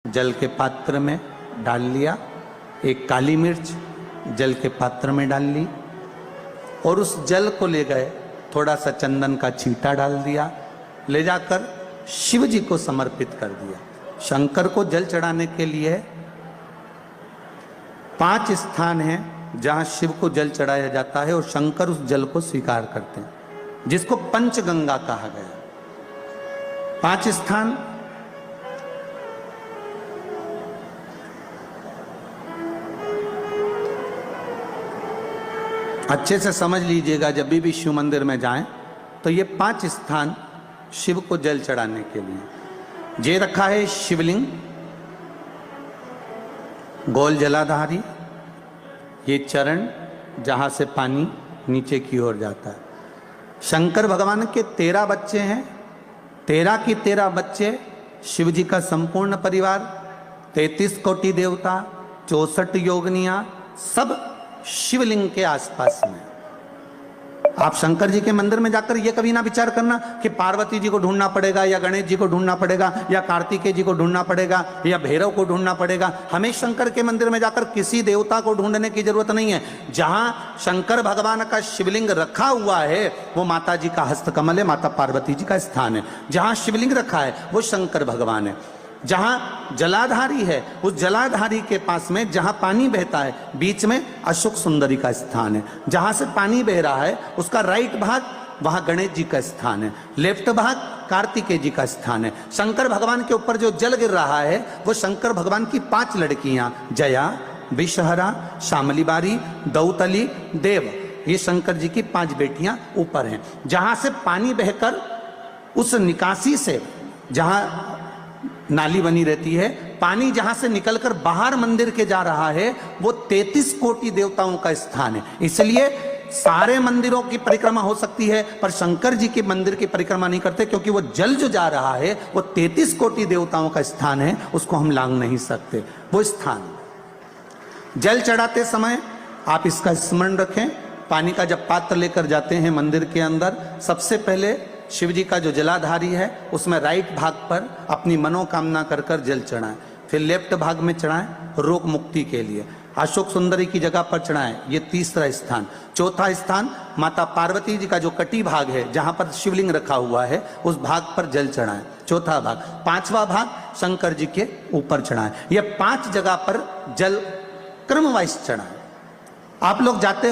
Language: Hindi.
जल के पात्र में डाल लिया, एक काली मिर्च जल के पात्र में डाल ली और उस जल को ले गए, थोड़ा सा चंदन का छींटा डाल दिया, ले जाकर शिव जी को समर्पित कर दिया। शंकर को जल चढ़ाने के लिए 5 स्थान हैं जहां शिव को जल चढ़ाया जाता है और शंकर उस जल को स्वीकार करते हैं, जिसको पंचगंगा कहा गया। 5 स्थान अच्छे से समझ लीजिएगा, जब भी शिव मंदिर में जाएं तो ये 5 स्थान शिव को जल चढ़ाने के लिए ये रखा है। शिवलिंग, गोल जलाधारी, ये चरण जहां से पानी नीचे की ओर जाता है। शंकर भगवान के 13 बच्चे हैं, 13 की 13 बच्चे, शिव जी का संपूर्ण परिवार, 33 कोटि देवता, 64 योगनियां, सब शिवलिंग के आसपास में। आप शंकर जी के मंदिर में जाकर ये कभी ना विचार करना कि पार्वती जी को ढूंढना पड़ेगा या गणेश जी को ढूंढना पड़ेगा या कार्तिकेय जी को ढूंढना पड़ेगा या भैरव को ढूंढना पड़ेगा। हमें शंकर के मंदिर में जाकर किसी देवता को ढूंढने की जरूरत नहीं है। जहां शंकर भगवान का शिवलिंग रखा हुआ है वो माता जी का हस्तकमल है, माता पार्वती जी का स्थान है। जहां शिवलिंग रखा है वो शंकर भगवान है। जहां जलाधारी है उस जलाधारी के पास में जहां पानी बहता है बीच में अशोक सुंदरी का स्थान है। जहां से पानी बह रहा है उसका राइट भाग वहां गणेश जी का स्थान है, लेफ्ट भाग कार्तिकेय जी का स्थान है। शंकर भगवान के ऊपर जो जल गिर रहा है वो शंकर भगवान की 5 लड़कियां, जया, विषहरा, शामली बारी, दौतली, देव, ये शंकर जी की 5 बेटियां ऊपर हैं। जहां से पानी बहकर उस निकासी से, जहां नाली बनी रहती है, पानी जहां से निकलकर बाहर मंदिर के जा रहा है वो 33 कोटि देवताओं का स्थान है। इसलिए सारे मंदिरों की परिक्रमा हो सकती है पर शंकर जी के मंदिर की परिक्रमा नहीं करते, क्योंकि वो जल जो जा रहा है वो 33 कोटि देवताओं का स्थान है, उसको हम लांघ नहीं सकते। वो स्थान जल चढ़ाते समय आप इसका स्मरण रखें। पानी का जब पात्र लेकर जाते हैं मंदिर के अंदर, सबसे पहले शिव जी का जो जलाधारी है उसमें राइट भाग पर अपनी मनोकामना कर कर जल चढ़ाएं, फिर लेफ्ट भाग में चढ़ाएं रोग मुक्ति के लिए। अशोक सुंदरी की जगह पर चढ़ाएं, ये 3रा स्थान। 4था स्थान माता पार्वती जी का जो कटी भाग है जहां पर शिवलिंग रखा हुआ है उस भाग पर जल चढ़ाएं, 4था भाग। 5वां भाग शंकर जी के ऊपर चढ़ाएं। ये 5 जगह पर जल क्रमवाइज चढ़ाएं। आप लोग जाते